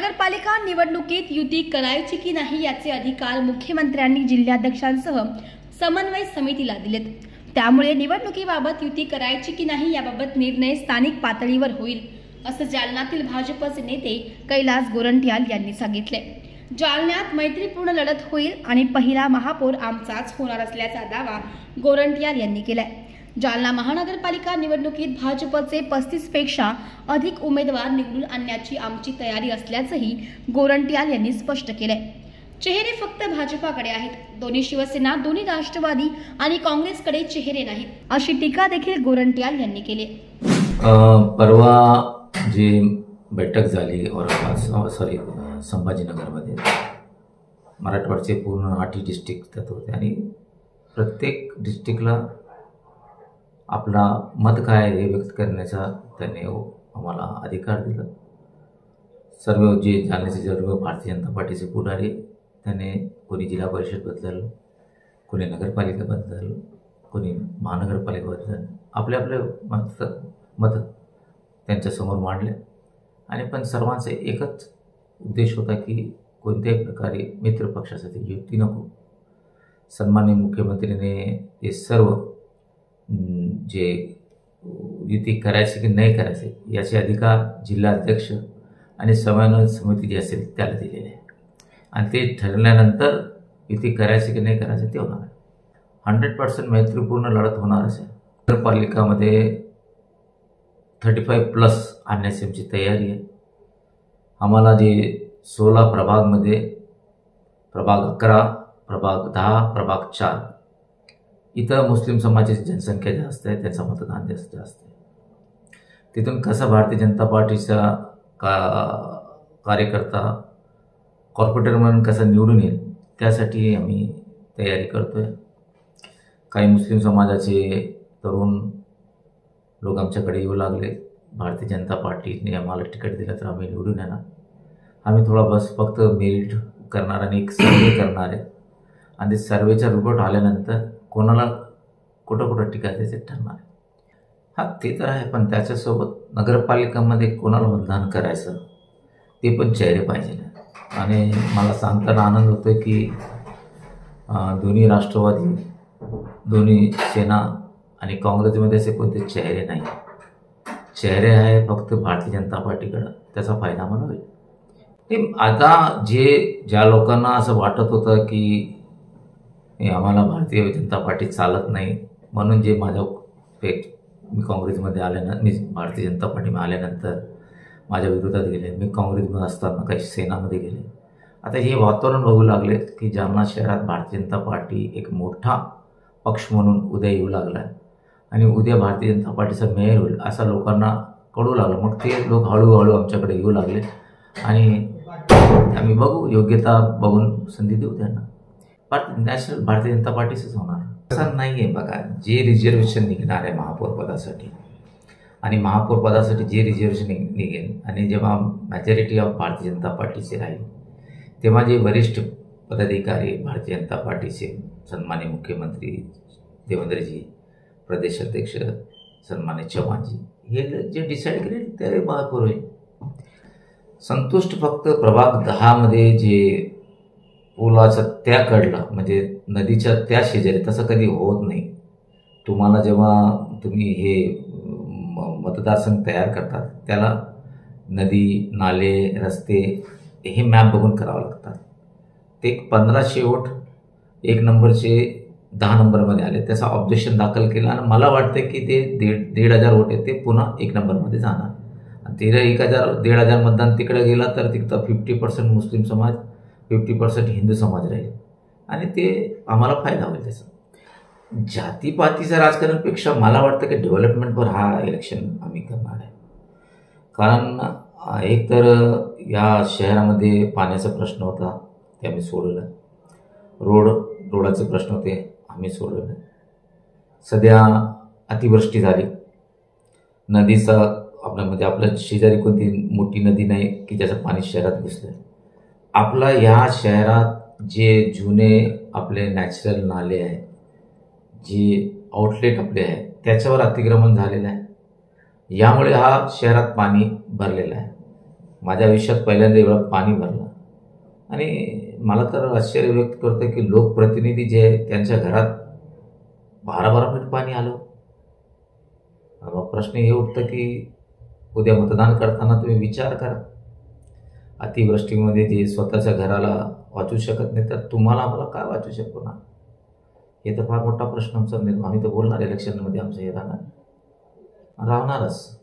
महानगरपालिका निवडणुकीत युती करायची की नाही याचे अधिकार मुख्यमंत्र्यांनी जिल्हाध्यक्षांसह समन्वय समितीला दिलेत। त्यामुळे निवडणुकीबाबत युती करायची की नाही याबाबत निर्णय स्थानिक पातळीवर होईल, असं जालन्यातील भाजपचे नेते कैलास गोरंट्याल यांनी सांगितले। जालन्यात मैत्रीपूर्ण लढत होईल आणि पहिला महापौर आमचाच होणार असल्याचा दावा गोरंट्याल यांनी केलाय। जालना महानगरपालिका निवडणुकीत भाजपचे 35 पेक्षा अधिक उमेदवार निवडून आणण्याची आमची तयारी असल्याचंही गोरंट्याल यांनी स्पष्ट केलंय। चेहरे फक्त भाजपाकडे आहेत, दोन्ही शिवसेना, दोन्ही राष्ट्रवादी आणि काँग्रेसकडे चेहरे नाहीत, अशी टीका देखील गोरंट्याल यांनी केली। परवा जी बैठक झाली संभाजीनगरमध्ये, मराठवाड्याचे पूर्ण 8 डिस्ट्रिक्ट त्यात होते आणि प्रत्येक डिस्ट्रिक्टला आपला मत काय हे व्यक्त करण्याचा त्याने आम्हाला अधिकार दिला। सर्व जे जालन्याचे सर्व भारतीय जनता पार्टीचे पुढारी त्याने कोणी जिल्हा परिषद बदललं, कोणी नगरपालिका बदललं, कोणी महानगरपालिका बदललं, आपले आपले मत त्यांच्यासमोर मांडले आणि पण सर्वांचे एकच उद्देश होता की कोणत्याही प्रकारे मित्रपक्षासाठी युती नको। सन्माननीय मुख्यमंत्रीने हे सर्व जे युती करायची की नाही करायची याचे अधिकार जिल्हाध्यक्ष आणि समन्वय समिती जी असेल त्याला दिलेले आहे आणि ते ठरल्यानंतर युती करायची की नाही करायची ते होणार आहे। 100% मैत्रीपूर्ण लढत होणार असेल। नगरपालिकामध्ये 35+ आणण्याची आमची तयारी आहे। आम्हाला जे 16 प्रभागमध्ये प्रभाग 11, प्रभाग 10, प्रभाग 4 इथं मुस्लिम समाजाची जनसंख्या जास्त आहे, त्याचं मतदान जास्त आहे। तिथून कसा भारतीय जनता पार्टीचा कार्यकर्ता कॉर्पोरेटर म्हणून कसा निवडून येईल त्यासाठी आम्ही तयारी करतोय। काही मुस्लिम समाजाचे तरुण लोक आमच्याकडे येऊ लागले, भारतीय जनता पार्टीने आम्हाला तिकीट दिलं तर आम्ही निवडून येणार। आम्ही थोडा बस फक्त मेरिट करणार आणि एक सर्वे करणार आहे आणि सर्वेचा रिपोर्ट आल्यानंतर कोणाला कुठं टीका द्यायचे ठरणार आहे। हा ते तर आहे, पण त्याच्यासोबत नगरपालिकामध्ये कोणाला मतदान करायचं ते पण चेहरे पाहिजे आणि मला सांगताना आनंद होतो की दोन्ही राष्ट्रवादी, दोन्ही सेना आणि काँग्रेसमध्ये असे कोणते चेहरे नाही, चेहरे आहे फक्त भारतीय जनता पार्टीकडं, त्याचा फायदा मला होईल। ते आता ज्या लोकांना असं वाटत होतं की आम्हाला भारतीय जनता पार्टी चालत नाही म्हणून जे मी काँग्रेसमध्ये आल्यानंतर, मी भारतीय जनता पार्टीमध्ये आल्यानंतर माझ्या विरोधात गेले, मी काँग्रेसमध्ये असताना काही सेनामध्ये गेले। आता हे वातावरण बघू लागले की जालना शहरात भारतीय जनता पार्टी एक मोठा पक्ष म्हणून उद्या येऊ लागला आहे आणि उद्या भारतीय जनता पार्टीचा मेयर होईल असं लोकांना कळू लागलं। मग ते लोक हळूहळू आमच्याकडे येऊ लागले आणि आम्ही बघू, योग्यता बघून संधी देऊ त्यांना। पण नॅशनल भारतीय जनता पार्टीचंच होणार असं नाही आहे। बघा, जे रिझर्वेशन निघणार आहे महापौर पदासाठी आणि महापौर पदासाठी जे रिझर्वेशन निघेल आणि जेव्हा मॅजॉरिटी ऑफ भारतीय जनता पार्टीचे राहील तेव्हा जे वरिष्ठ पदाधिकारी भारतीय जनता पार्टीचे सन्माननीय मुख्यमंत्री देवेंद्रजी, प्रदेश अध्यक्ष सन्माननीय चव्हाणजी हे जे डिसाईड करेल ते महापौर होईल। संतुष्ट फक्त प्रभाग 10 मध्ये जे पुलाच्या त्या कडला म्हणजे नदीच्या त्या शेजारी तसं कधी होत नाही। तुम्हाला जेव्हा तुम्ही हे मतदारसंघ तयार करतात त्याला नदी, नाले, रस्ते हे मॅप बघून करावं लागतात। ते 1500 वोट 1 नंबरचे 10 नंबरमध्ये आले, त्याचा ऑब्जेक्शन दाखल केला आणि मला वाटतं की ते 1,500 वोट आहे ते पुन्हा 1 नंबरमध्ये जाणार आणि 1,500 मतदान तिकडे गेला तर तिथं 50% मुस्लिम समाज, 50% हिंदू समाज राहील आणि ते आम्हाला फायदा होईल त्याचा। जातीपातीच्या राजकारणापेक्षा मला वाटतं की डेव्हलपमेंटवर हा इलेक्शन आम्ही करणार आहे। कारण एक तर या शहरामध्ये पाण्याचा प्रश्न होता ते आम्ही सोडवलं, रोडाचे प्रश्न होते आम्ही सोडवलं। सध्या अतिवृष्टी झाली, नदीचा आपल्या शेजारी कोणती मोठी नदी नाही की ज्याचं पाणी शहरात घुसलं। आपला या शहरात जे जुने आपले नॅचरल नाले आहे, जे आउटलेट आपले आहे त्याच्यावर अतिक्रमण झालेलं आहे, यामुळे हा शहरात पाणी भरलेलं आहे। माझ्या आयुष्यात पहिल्यांदा एवढं पाणी भरलं. आणि मला तर आश्चर्य व्यक्त करतं की लोकप्रतिनिधी जे आहे त्यांच्या घरात 12-12 फीट पाणी आलं. मग प्रश्न हे उठतं की उद्या मतदान करताना तुम्ही विचार करा. अतिवृष्टीमध्ये जे स्वतःच्या घराला वाचू शकत नाही, तर तुम्हाला आम्हाला काय वाचू शकतो ना? हे तर फार मोठा प्रश्न आमचा. आम्ही तर बोलणार इलेक्शनमध्ये आमचं हे राहणारच.